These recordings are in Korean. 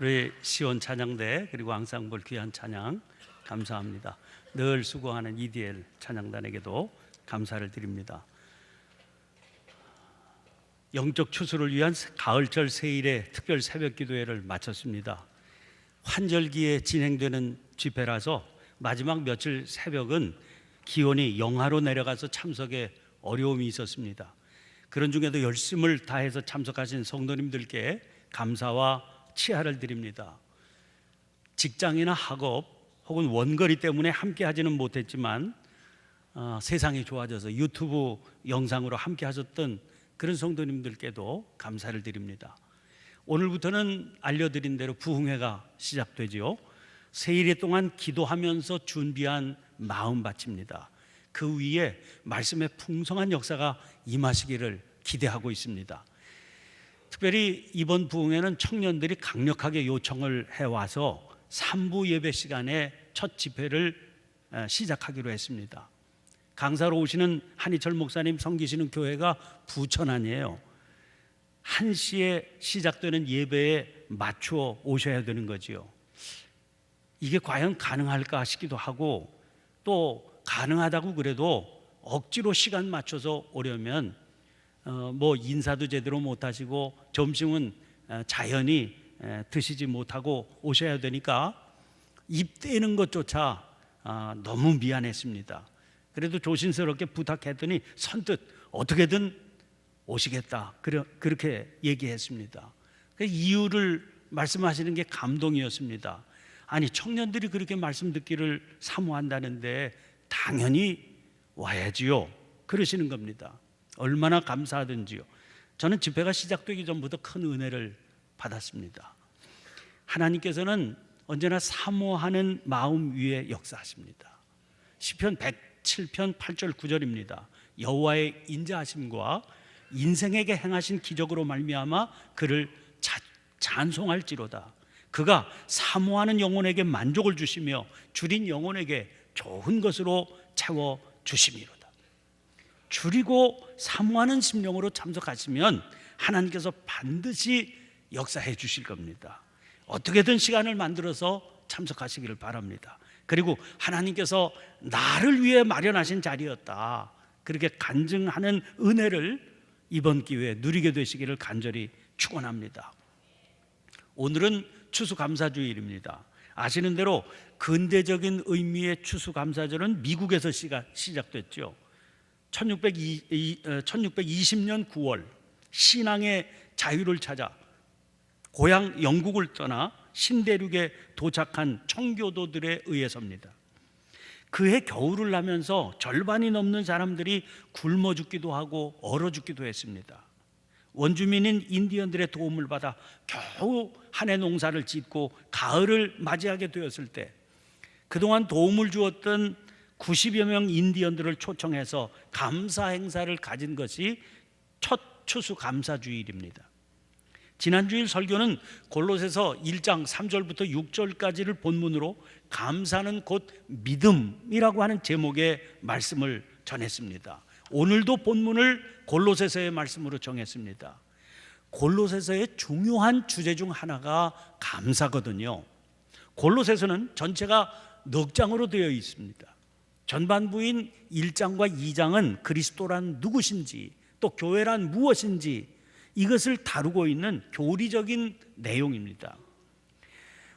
우리 시온 찬양대 그리고 앙상블 귀한 찬양 감사합니다. 늘 수고하는 EDL 찬양단에게도 감사를 드립니다. 영적 추수를 위한 가을절 세일의 특별 새벽 기도회를 마쳤습니다. 환절기에 진행되는 집회라서 마지막 며칠 새벽은 기온이 영하로 내려가서 참석에 어려움이 있었습니다. 그런 중에도 열심을 다해서 참석하신 성도님들께 감사와 치하를 드립니다. 직장이나 학업 혹은 원거리 때문에 함께 하지는 못했지만 세상이 좋아져서 유튜브 영상으로 함께 하셨던 그런 성도님들께도 감사를 드립니다. 오늘부터는 알려드린 대로 부흥회가 시작되지요. 세일 동안 기도하면서 준비한 마음밭입니다. 그 위에 말씀의 풍성한 역사가 임하시기를 기대하고 있습니다. 특별히 이번 부흥회는 청년들이 강력하게 요청을 해와서 3부 예배 시간에 첫 집회를 시작하기로 했습니다. 강사로 오시는 한희철 목사님 섬기시는 교회가 부천 아니에요. 1시에 시작되는 예배에 맞추어 오셔야 되는 거지요. 이게 과연 가능할까 싶기도 하고, 또 가능하다고 그래도 억지로 시간 맞춰서 오려면 인사도 제대로 못하시고 점심은 자연히 드시지 못하고 오셔야 되니까 입대는 것조차 너무 미안했습니다. 그래도 조심스럽게 부탁했더니 선뜻 어떻게든 오시겠다 그렇게 얘기했습니다. 그 이유를 말씀하시는 게 감동이었습니다. 아니, 청년들이 그렇게 말씀 듣기를 사모한다는데 당연히 와야지요 그러시는 겁니다. 얼마나 감사하든지요. 저는 집회가 시작되기 전부터 큰 은혜를 받았습니다. 하나님께서는 언제나 사모하는 마음 위에 역사하십니다. 시편 107편 8절 9절입니다. 여호와의 인자하심과 인생에게 행하신 기적으로 말미암아 그를 찬송할지로다. 그가 사모하는 영혼에게 만족을 주시며 줄인 영혼에게 좋은 것으로 채워 주심이로다. 줄이고 사모하는 심령으로 참석하시면 하나님께서 반드시 역사해 주실 겁니다. 어떻게든 시간을 만들어서 참석하시기를 바랍니다. 그리고 하나님께서 나를 위해 마련하신 자리였다, 그렇게 간증하는 은혜를 이번 기회에 누리게 되시기를 간절히 축원합니다. 오늘은 추수감사주일입니다. 아시는 대로 근대적인 의미의 추수감사절은 미국에서 시작됐죠. 1620년 9월 신앙의 자유를 찾아 고향 영국을 떠나 신대륙에 도착한 청교도들에 의해서입니다. 그해 겨울을 나면서 절반이 넘는 사람들이 굶어 죽기도 하고 얼어 죽기도 했습니다. 원주민인 인디언들의 도움을 받아 겨우 한 해 농사를 짓고 가을을 맞이하게 되었을 때 그동안 도움을 주었던 90여 명 인디언들을 초청해서 감사 행사를 가진 것이 첫 추수감사주일입니다. 지난 주일 설교는 골로새서 1장 3절부터 6절까지를 본문으로 감사는 곧 믿음이라고 하는 제목의 말씀을 전했습니다. 오늘도 본문을 골로새서의 말씀으로 정했습니다. 골로새서의 중요한 주제 중 하나가 감사거든요. 골로새서는 전체가 넉 장으로 되어 있습니다. 전반부인 1장과 2장은 그리스도란 누구신지, 또 교회란 무엇인지 이것을 다루고 있는 교리적인 내용입니다.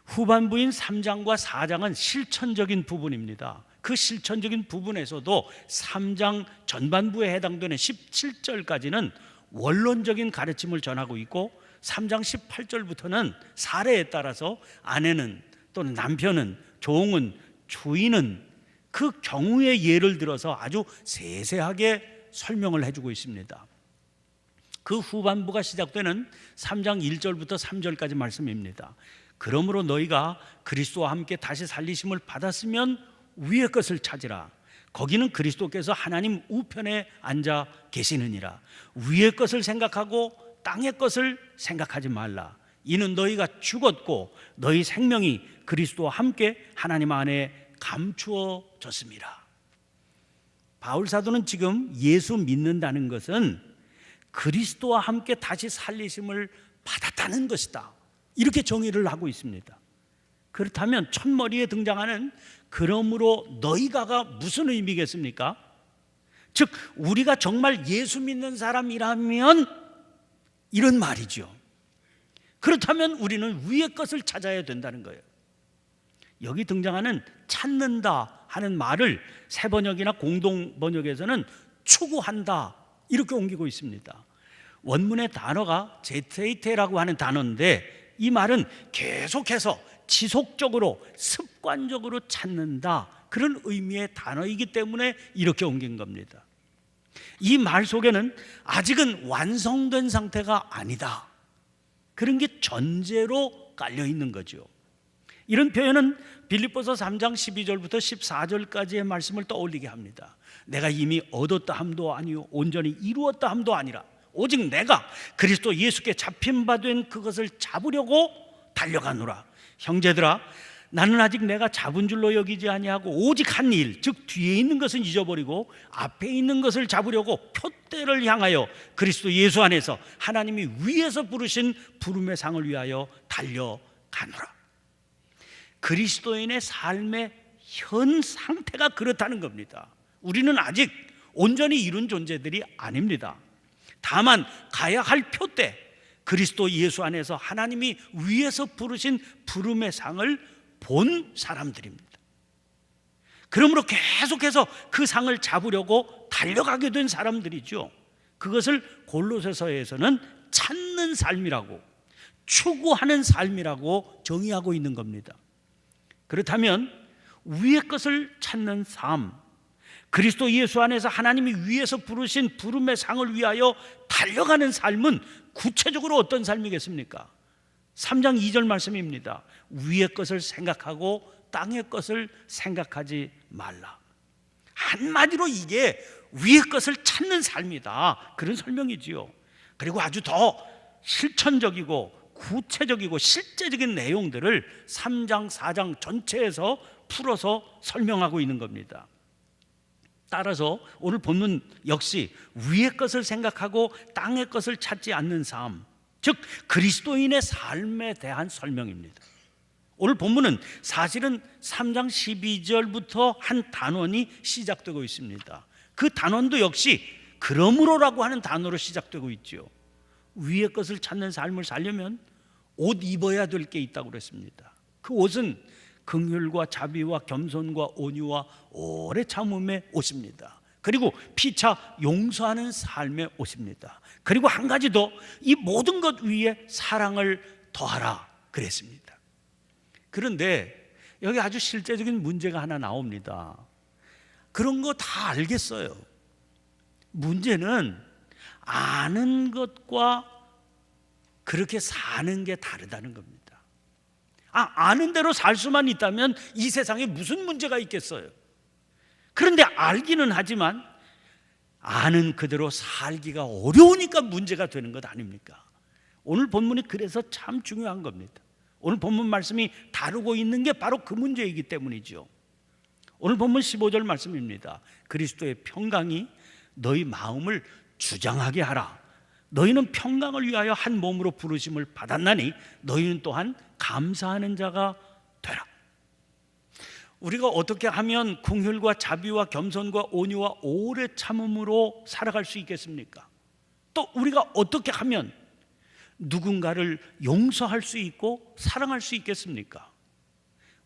후반부인 3장과 4장은 실천적인 부분입니다. 그 실천적인 부분에서도 3장 전반부에 해당되는 17절까지는 원론적인 가르침을 전하고 있고 3장 18절부터는 사례에 따라서 아내는 또는 남편은, 종은, 주인은 그 경우의 예를 들어서 아주 세세하게 설명을 해주고 있습니다. 그 후반부가 시작되는 3장 1절부터 3절까지 말씀입니다. 그러므로 너희가 그리스도와 함께 다시 살리심을 받았으면 위의 것을 찾으라. 거기는 그리스도께서 하나님 우편에 앉아 계시느니라. 위의 것을 생각하고 땅의 것을 생각하지 말라. 이는 너희가 죽었고 너희 생명이 그리스도와 함께 하나님 안에 감추어졌습니다. 바울 사도는 지금 예수 믿는다는 것은 그리스도와 함께 다시 살리심을 받았다는 것이다, 이렇게 정의를 하고 있습니다. 그렇다면 첫머리에 등장하는 그러므로 너희가가 무슨 의미겠습니까? 즉 우리가 정말 예수 믿는 사람이라면 이런 말이죠. 그렇다면 우리는 위의 것을 찾아야 된다는 거예요. 여기 등장하는 찾는다 하는 말을 새 번역이나 공동 번역에서는 추구한다 이렇게 옮기고 있습니다. 원문의 단어가 제테이테라고 하는 단어인데 이 말은 계속해서 지속적으로 습관적으로 찾는다 그런 의미의 단어이기 때문에 이렇게 옮긴 겁니다. 이 말 속에는 아직은 완성된 상태가 아니다 그런 게 전제로 깔려 있는 거죠. 이런 표현은 빌립보서 3장 12절부터 14절까지의 말씀을 떠올리게 합니다. 내가 이미 얻었다 함도 아니요 온전히 이루었다 함도 아니라 오직 내가 그리스도 예수께 잡힌 바 된 그것을 잡으려고 달려가노라. 형제들아 나는 아직 내가 잡은 줄로 여기지 아니하고 오직 한 일 즉 뒤에 있는 것은 잊어버리고 앞에 있는 것을 잡으려고 표대를 향하여 그리스도 예수 안에서 하나님이 위에서 부르신 부름의 상을 위하여 달려가노라. 그리스도인의 삶의 현 상태가 그렇다는 겁니다. 우리는 아직 온전히 이룬 존재들이 아닙니다. 다만 가야 할 표대 그리스도 예수 안에서 하나님이 위에서 부르신 부름의 상을 본 사람들입니다. 그러므로 계속해서 그 상을 잡으려고 달려가게 된 사람들이죠. 그것을 골로새서에서는 찾는 삶이라고 추구하는 삶이라고 정의하고 있는 겁니다. 그렇다면 위의 것을 찾는 삶, 그리스도 예수 안에서 하나님이 위에서 부르신 부름의 상을 위하여 달려가는 삶은 구체적으로 어떤 삶이겠습니까? 3장 2절 말씀입니다. 위의 것을 생각하고 땅의 것을 생각하지 말라. 한마디로 이게 위의 것을 찾는 삶이다 그런 설명이지요. 그리고 아주 더 실천적이고 구체적이고 실제적인 내용들을 3장 4장 전체에서 풀어서 설명하고 있는 겁니다. 따라서 오늘 본문 역시 위의 것을 생각하고 땅의 것을 찾지 않는 삶, 즉 그리스도인의 삶에 대한 설명입니다. 오늘 본문은 사실은 3장 12절부터 한 단원이 시작되고 있습니다. 그 단원도 역시 그러므로라고 하는 단어로 시작되고 있죠. 위의 것을 찾는 삶을 살려면 옷 입어야 될 게 있다고 그랬습니다. 그 옷은 긍휼과 자비와 겸손과 온유와 오래 참음의 옷입니다. 그리고 피차 용서하는 삶의 옷입니다. 그리고 한 가지 더, 이 모든 것 위에 사랑을 더하라 그랬습니다. 그런데 여기 아주 실제적인 문제가 하나 나옵니다. 그런 거 다 알겠어요. 문제는 아는 것과 그렇게 사는 게 다르다는 겁니다. 아는 대로 살 수만 있다면 이 세상에 무슨 문제가 있겠어요? 그런데 알기는 하지만 아는 그대로 살기가 어려우니까 문제가 되는 것 아닙니까? 오늘 본문이 그래서 참 중요한 겁니다. 오늘 본문 말씀이 다루고 있는 게 바로 그 문제이기 때문이죠. 오늘 본문 15절 말씀입니다. 그리스도의 평강이 너희 마음을 주장하게 하라. 너희는 평강을 위하여 한 몸으로 부르심을 받았나니 너희는 또한 감사하는 자가 되라. 우리가 어떻게 하면 긍휼과 자비와 겸손과 온유와 오래 참음으로 살아갈 수 있겠습니까? 또 우리가 어떻게 하면 누군가를 용서할 수 있고 사랑할 수 있겠습니까?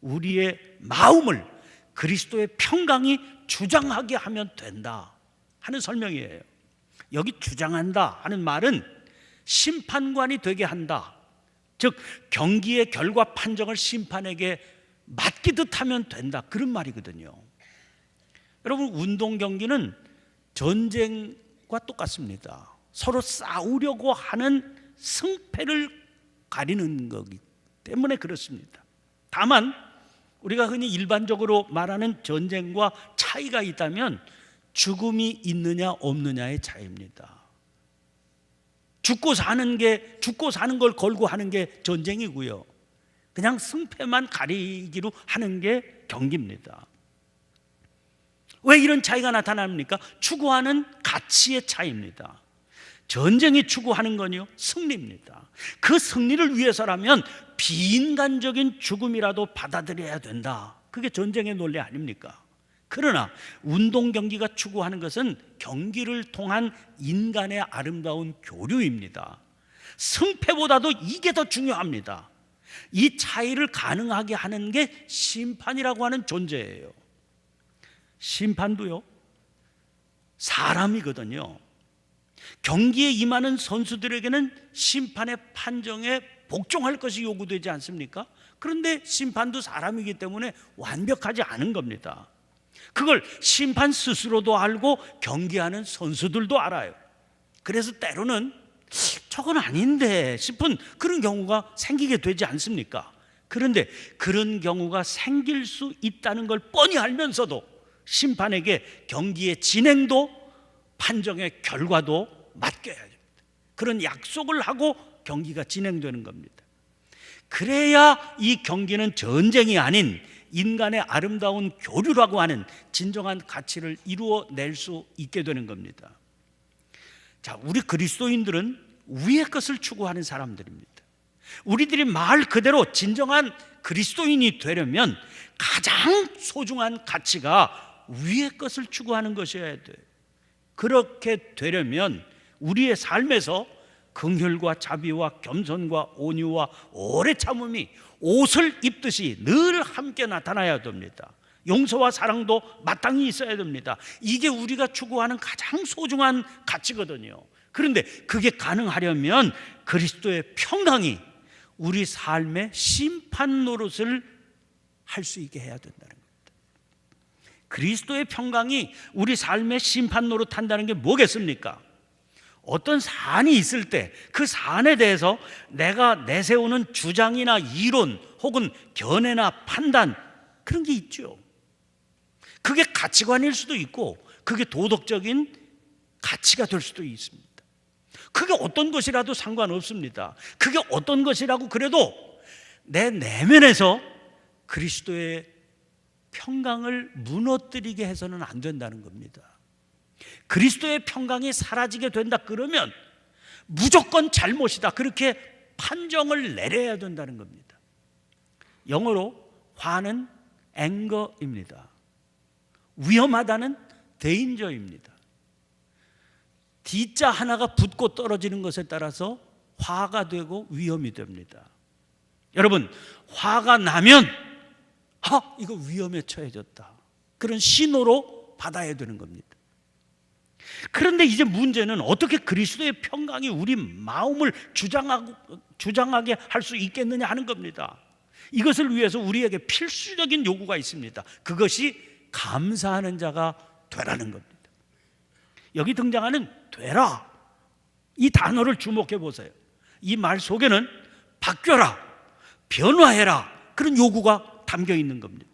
우리의 마음을 그리스도의 평강이 주장하게 하면 된다 하는 설명이에요. 여기 주장한다 하는 말은 심판관이 되게 한다, 즉 경기의 결과 판정을 심판에게 맡기듯 하면 된다, 그런 말이거든요. 여러분, 운동 경기는 전쟁과 똑같습니다. 서로 싸우려고 하는 승패를 가리는 거기 때문에 그렇습니다. 다만 우리가 흔히 일반적으로 말하는 전쟁과 차이가 있다면 죽음이 있느냐 없느냐의 차이입니다. 죽고 사는 걸 걸고 하는 게 전쟁이고요. 그냥 승패만 가리기로 하는 게 경기입니다. 왜 이런 차이가 나타납니까? 추구하는 가치의 차이입니다. 전쟁이 추구하는 건요, 승리입니다. 그 승리를 위해서라면 비인간적인 죽음이라도 받아들여야 된다. 그게 전쟁의 논리 아닙니까? 그러나 운동 경기가 추구하는 것은 경기를 통한 인간의 아름다운 교류입니다. 승패보다도 이게 더 중요합니다. 이 차이를 가능하게 하는 게 심판이라고 하는 존재예요. 심판도요, 사람이거든요. 경기에 임하는 선수들에게는 심판의 판정에 복종할 것이 요구되지 않습니까? 그런데 심판도 사람이기 때문에 완벽하지 않은 겁니다. 그걸 심판 스스로도 알고 경기하는 선수들도 알아요. 그래서 때로는 저건 아닌데 싶은 그런 경우가 생기게 되지 않습니까? 그런데 그런 경우가 생길 수 있다는 걸 뻔히 알면서도 심판에게 경기의 진행도 판정의 결과도 맡겨야 됩니다. 그런 약속을 하고 경기가 진행되는 겁니다. 그래야 이 경기는 전쟁이 아닌 인간의 아름다운 교류라고 하는 진정한 가치를 이루어낼 수 있게 되는 겁니다. 자, 우리 그리스도인들은 위의 것을 추구하는 사람들입니다. 우리들이 말 그대로 진정한 그리스도인이 되려면 가장 소중한 가치가 위의 것을 추구하는 것이어야 돼요. 그렇게 되려면 우리의 삶에서 긍휼과 자비와 겸손과 온유와 오래 참음이 옷을 입듯이 늘 함께 나타나야 됩니다. 용서와 사랑도 마땅히 있어야 됩니다. 이게 우리가 추구하는 가장 소중한 가치거든요. 그런데 그게 가능하려면 그리스도의 평강이 우리 삶의 심판 노릇을 할 수 있게 해야 된다는 겁니다. 그리스도의 평강이 우리 삶의 심판 노릇한다는 게 뭐겠습니까? 어떤 사안이 있을 때 그 사안에 대해서 내가 내세우는 주장이나 이론 혹은 견해나 판단, 그런 게 있죠. 그게 가치관일 수도 있고 그게 도덕적인 가치가 될 수도 있습니다. 그게 어떤 것이라도 상관없습니다. 그게 어떤 것이라고 그래도 내 내면에서 그리스도의 평강을 무너뜨리게 해서는 안 된다는 겁니다. 그리스도의 평강이 사라지게 된다 그러면 무조건 잘못이다, 그렇게 판정을 내려야 된다는 겁니다. 영어로 화는 앵거입니다. 위험하다는 데인저입니다. D자 하나가 붙고 떨어지는 것에 따라서 화가 되고 위험이 됩니다. 여러분, 화가 나면 이거 위험에 처해졌다, 그런 신호로 받아야 되는 겁니다. 그런데 이제 문제는 어떻게 그리스도의 평강이 우리 마음을 주장하게 할 수 있겠느냐 하는 겁니다. 이것을 위해서 우리에게 필수적인 요구가 있습니다. 그것이 감사하는 자가 되라는 겁니다. 여기 등장하는 되라, 이 단어를 주목해 보세요. 이 말 속에는 바뀌어라, 변화해라, 그런 요구가 담겨 있는 겁니다.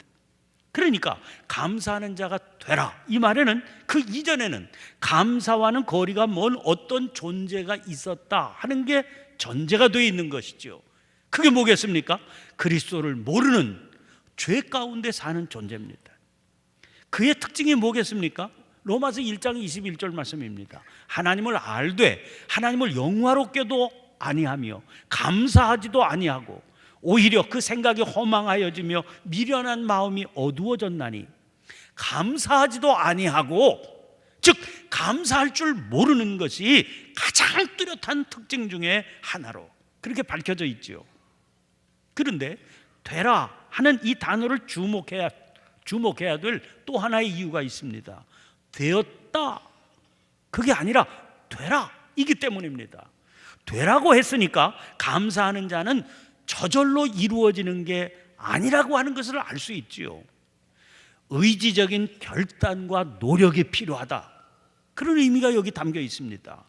그러니까 감사하는 자가 되라, 이 말에는 그 이전에는 감사와는 거리가 먼 어떤 존재가 있었다 하는 게 전제가 되어 있는 것이죠. 그게 뭐겠습니까? 그리스도를 모르는 죄 가운데 사는 존재입니다. 그의 특징이 뭐겠습니까? 로마서 1장 21절 말씀입니다. 하나님을 알되 하나님을 영화롭게도 아니하며 감사하지도 아니하고 오히려 그 생각이 허망하여지며 미련한 마음이 어두워졌나니 감사하지도 아니하고, 즉 감사할 줄 모르는 것이 가장 뚜렷한 특징 중에 하나로 그렇게 밝혀져 있죠. 그런데 되라 하는 이 단어를 주목해야 될 또 하나의 이유가 있습니다. 되었다, 그게 아니라 되라 이기 때문입니다. 되라고 했으니까 감사하는 자는 저절로 이루어지는 게 아니라고 하는 것을 알 수 있지요. 의지적인 결단과 노력이 필요하다, 그런 의미가 여기 담겨 있습니다.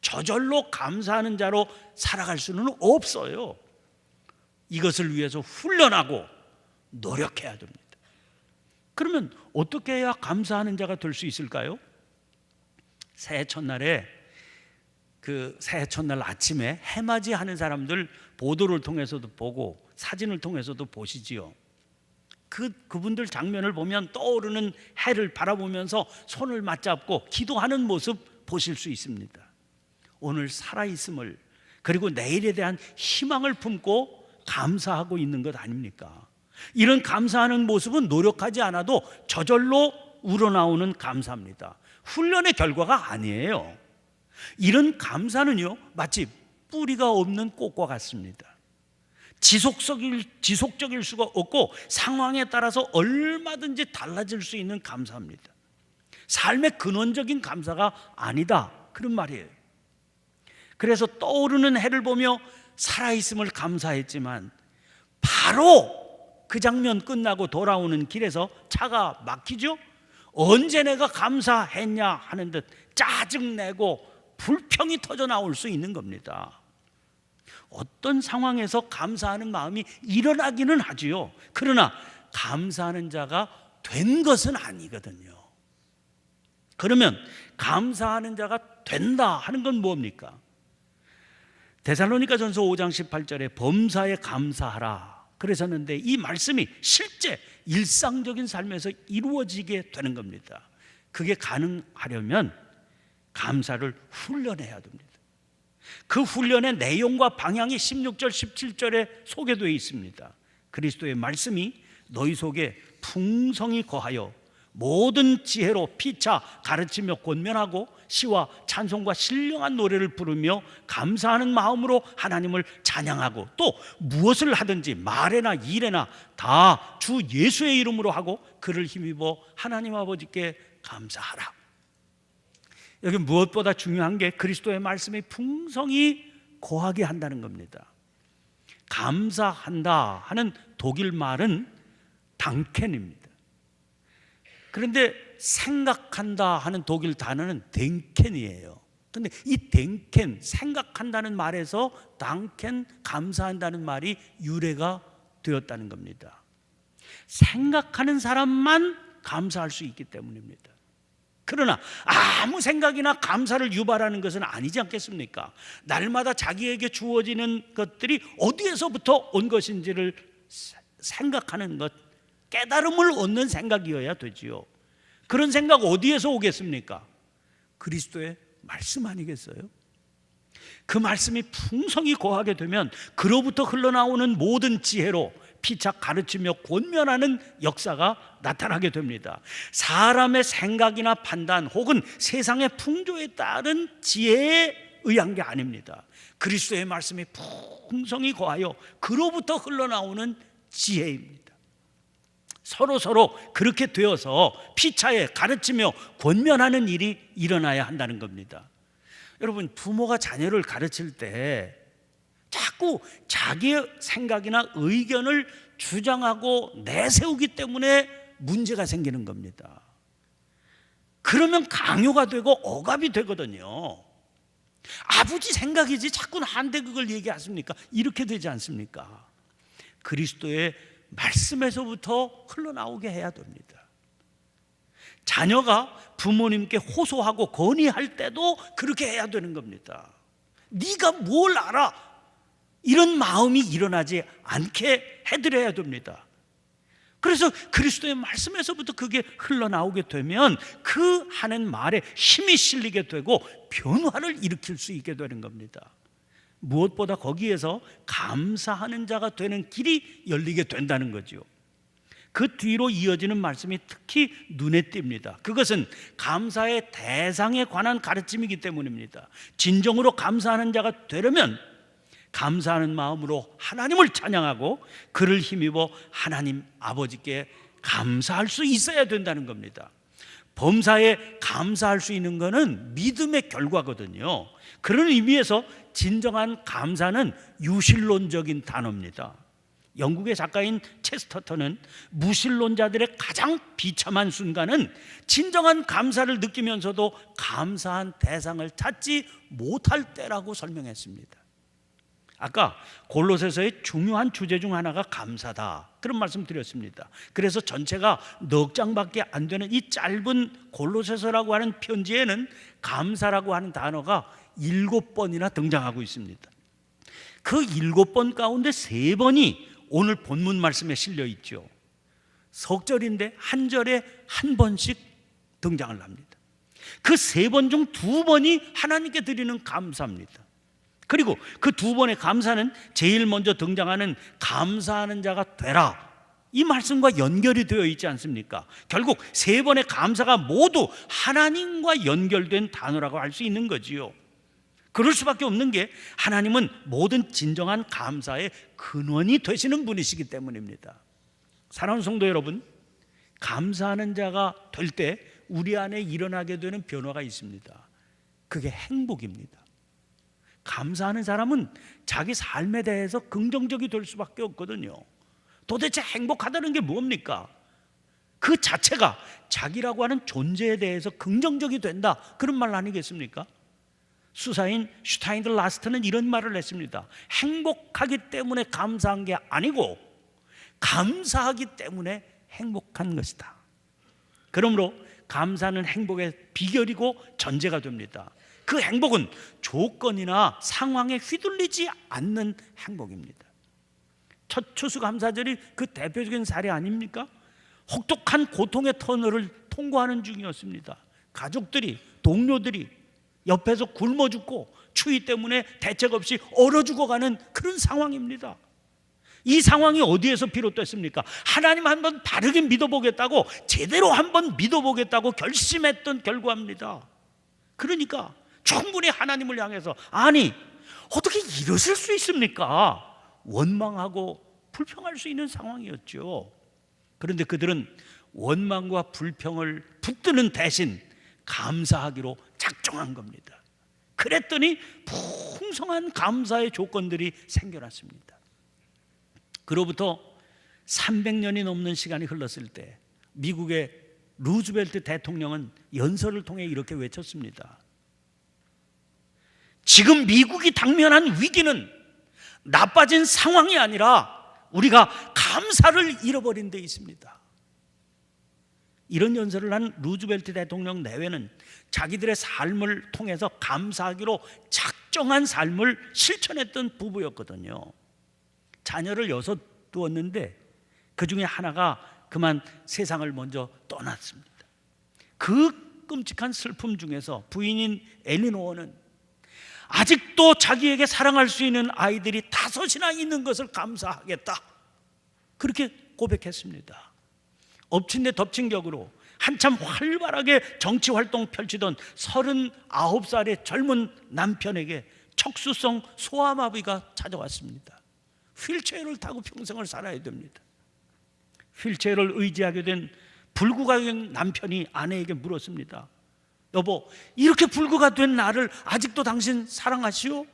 저절로 감사하는 자로 살아갈 수는 없어요. 이것을 위해서 훈련하고 노력해야 됩니다. 그러면 어떻게 해야 감사하는 자가 될 수 있을까요? 새해 첫날에 새해 첫날 아침에 해맞이 하는 사람들 보도를 통해서도 보고 사진을 통해서도 보시지요. 그분들 장면을 보면 떠오르는 해를 바라보면서 손을 맞잡고 기도하는 모습 보실 수 있습니다. 오늘 살아있음을, 그리고 내일에 대한 희망을 품고 감사하고 있는 것 아닙니까? 이런 감사하는 모습은 노력하지 않아도 저절로 우러나오는 감사입니다. 훈련의 결과가 아니에요. 이런 감사는요, 마치 뿌리가 없는 꽃과 같습니다. 지속적일 수가 없고 상황에 따라서 얼마든지 달라질 수 있는 감사입니다. 삶의 근원적인 감사가 아니다, 그런 말이에요. 그래서 떠오르는 해를 보며 살아있음을 감사했지만 바로 그 장면 끝나고 돌아오는 길에서 차가 막히죠? 언제 내가 감사했냐 하는 듯 짜증내고 불평이 터져 나올 수 있는 겁니다. 어떤 상황에서 감사하는 마음이 일어나기는 하지요. 그러나 감사하는 자가 된 것은 아니거든요. 그러면 감사하는 자가 된다 하는 건 뭡니까? 데살로니가전서 5장 18절에 범사에 감사하라 그러셨는데, 이 말씀이 실제 일상적인 삶에서 이루어지게 되는 겁니다. 그게 가능하려면 감사를 훈련해야 됩니다. 그 훈련의 내용과 방향이 16절 17절에 소개되어 있습니다. 그리스도의 말씀이 너희 속에 풍성히 거하여 모든 지혜로 피차 가르치며 권면하고 시와 찬송과 신령한 노래를 부르며 감사하는 마음으로 하나님을 찬양하고, 또 무엇을 하든지 말에나 일에나 다 주 예수의 이름으로 하고 그를 힘입어 하나님 아버지께 감사하라. 여기 무엇보다 중요한 게 그리스도의 말씀이 풍성히 거하게 한다는 겁니다. 감사한다 하는 독일 말은 당켄입니다. 그런데 생각한다 하는 독일 단어는 덴켄이에요. 그런데 이 덴켄, 생각한다는 말에서 당켄, 감사한다는 말이 유래가 되었다는 겁니다. 생각하는 사람만 감사할 수 있기 때문입니다. 그러나 아무 생각이나 감사를 유발하는 것은 아니지 않겠습니까? 날마다 자기에게 주어지는 것들이 어디에서부터 온 것인지를 생각하는 것, 깨달음을 얻는 생각이어야 되지요. 그런 생각 어디에서 오겠습니까? 그리스도의 말씀 아니겠어요? 그 말씀이 풍성히 거하게 되면 그로부터 흘러나오는 모든 지혜로 피차 가르치며 권면하는 역사가 나타나게 됩니다. 사람의 생각이나 판단 혹은 세상의 풍조에 따른 지혜에 의한 게 아닙니다. 그리스도의 말씀이 풍성히 거하여 그로부터 흘러나오는 지혜입니다. 서로 그렇게 되어서 피차에 가르치며 권면하는 일이 일어나야 한다는 겁니다. 여러분, 부모가 자녀를 가르칠 때 자꾸 자기의 생각이나 의견을 주장하고 내세우기 때문에 문제가 생기는 겁니다. 그러면 강요가 되고 억압이 되거든요. 아버지 생각이지 자꾸 나한테 그걸 얘기하십니까? 이렇게 되지 않습니까? 그리스도의 말씀에서부터 흘러나오게 해야 됩니다. 자녀가 부모님께 호소하고 건의할 때도 그렇게 해야 되는 겁니다. 네가 뭘 알아? 이런 마음이 일어나지 않게 해드려야 됩니다. 그래서 그리스도의 말씀에서부터 그게 흘러나오게 되면 그 하는 말에 힘이 실리게 되고 변화를 일으킬 수 있게 되는 겁니다. 무엇보다 거기에서 감사하는 자가 되는 길이 열리게 된다는 거죠. 그 뒤로 이어지는 말씀이 특히 눈에 띕니다. 그것은 감사의 대상에 관한 가르침이기 때문입니다. 진정으로 감사하는 자가 되려면 감사하는 마음으로 하나님을 찬양하고 그를 힘입어 하나님 아버지께 감사할 수 있어야 된다는 겁니다. 범사에 감사할 수 있는 것은 믿음의 결과거든요. 그런 의미에서 진정한 감사는 유실론적인 단어입니다. 영국의 작가인 체스터턴은 무신론자들의 가장 비참한 순간은 진정한 감사를 느끼면서도 감사한 대상을 찾지 못할 때라고 설명했습니다. 아까 골로새서의 중요한 주제 중 하나가 감사다, 그런 말씀 드렸습니다. 그래서 전체가 넉 장밖에 안 되는 이 짧은 골로새서라고 하는 편지에는 감사라고 하는 단어가 7번이나 등장하고 있습니다. 그 7번 가운데 3번이 오늘 본문 말씀에 실려 있죠. 석 절인데 한 절에 한 번씩 등장을 합니다. 그 3번 중 2번이 하나님께 드리는 감사입니다. 그리고 그 두 번의 감사는 제일 먼저 등장하는 감사하는 자가 되라, 이 말씀과 연결이 되어 있지 않습니까? 결국 세 번의 감사가 모두 하나님과 연결된 단어라고 할 수 있는 거지요. 그럴 수밖에 없는 게 하나님은 모든 진정한 감사의 근원이 되시는 분이시기 때문입니다. 사랑하는 성도 여러분, 감사하는 자가 될 때 우리 안에 일어나게 되는 변화가 있습니다. 그게 행복입니다. 감사하는 사람은 자기 삶에 대해서 긍정적이 될 수밖에 없거든요. 도대체 행복하다는 게 뭡니까? 그 자체가 자기라고 하는 존재에 대해서 긍정적이 된다, 그런 말 아니겠습니까? 수사인 슈타인더 라스트는 이런 말을 했습니다. 행복하기 때문에 감사한 게 아니고 감사하기 때문에 행복한 것이다. 그러므로 감사는 행복의 비결이고 전제가 됩니다. 그 행복은 조건이나 상황에 휘둘리지 않는 행복입니다. 첫 추수감사절이 그 대표적인 사례 아닙니까? 혹독한 고통의 터널을 통과하는 중이었습니다. 가족들이, 동료들이 옆에서 굶어 죽고 추위 때문에 대책 없이 얼어 죽어가는 그런 상황입니다. 이 상황이 어디에서 비롯됐습니까? 하나님 한번 바르게 믿어보겠다고, 제대로 한번 믿어보겠다고 결심했던 결과입니다. 그러니까 충분히 하나님을 향해서, 아니 어떻게 이러실 수 있습니까? 원망하고 불평할 수 있는 상황이었죠. 그런데 그들은 원망과 불평을 붙드는 대신 감사하기로 작정한 겁니다. 그랬더니 풍성한 감사의 조건들이 생겨났습니다. 그로부터 300년이 넘는 시간이 흘렀을 때 미국의 루즈벨트 대통령은 연설을 통해 이렇게 외쳤습니다. 지금 미국이 당면한 위기는 나빠진 상황이 아니라 우리가 감사를 잃어버린 데 있습니다. 이런 연설을 한 루즈벨트 대통령 내외는 자기들의 삶을 통해서 감사하기로 작정한 삶을 실천했던 부부였거든요. 자녀를 6 두었는데 그 중에 하나가 그만 세상을 먼저 떠났습니다. 그 끔찍한 슬픔 중에서 부인인 엘리노어는 아직도 자기에게 사랑할 수 있는 아이들이 5이나 있는 것을 감사하겠다, 그렇게 고백했습니다. 엎친 데 덮친 격으로 한참 활발하게 정치활동 펼치던 39살의 젊은 남편에게 척수성 소아마비가 찾아왔습니다. 휠체어를 타고 평생을 살아야 됩니다. 휠체어를 의지하게 된 불구가 된 남편이 아내에게 물었습니다. 여보, 이렇게 불구가 된 나를 아직도 당신 사랑하시오?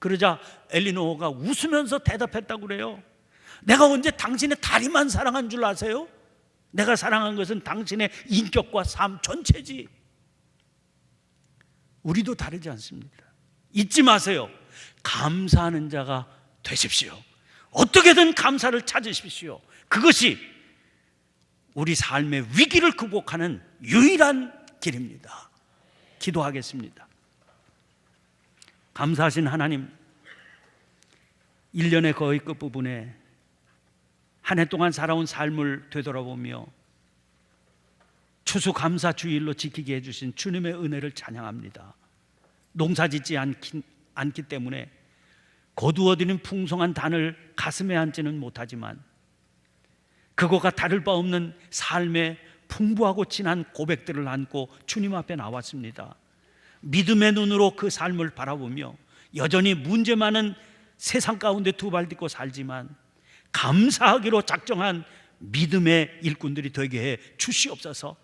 그러자 엘리노어가 웃으면서 대답했다고 그래요. 내가 언제 당신의 다리만 사랑한 줄 아세요? 내가 사랑한 것은 당신의 인격과 삶 전체지. 우리도 다르지 않습니다. 잊지 마세요. 감사하는 자가 되십시오. 어떻게든 감사를 찾으십시오. 그것이 우리 삶의 위기를 극복하는 유일한 길입니다. 기도하겠습니다. 감사하신 하나님, 1년의 거의 끝부분에 한 해 동안 살아온 삶을 되돌아보며 추수감사 주일로 지키게 해주신 주님의 은혜를 찬양합니다. 농사짓지 않기 때문에 거두어드린 풍성한 단을 가슴에 안지는 못하지만 그것과 다를 바 없는 삶의 풍부하고 진한 고백들을 안고 주님 앞에 나왔습니다. 믿음의 눈으로 그 삶을 바라보며 여전히 문제 많은 세상 가운데 두 발 딛고 살지만 감사하기로 작정한 믿음의 일꾼들이 되게 해 주시옵소서.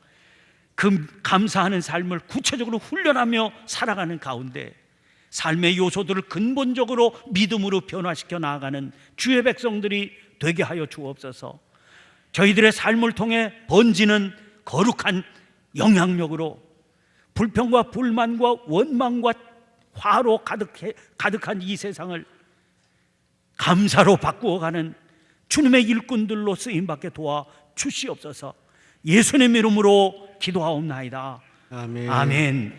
그 감사하는 삶을 구체적으로 훈련하며 살아가는 가운데 삶의 요소들을 근본적으로 믿음으로 변화시켜 나아가는 주의 백성들이 되게 하여 주옵소서. 저희들의 삶을 통해 번지는 거룩한 영향력으로 불평과 불만과 원망과 화로 가득한 이 세상을 감사로 바꾸어가는 주님의 일꾼들로 쓰임받게 도와 주시옵소서. 예수님의 이름으로 기도하옵나이다. 아멘. 아멘.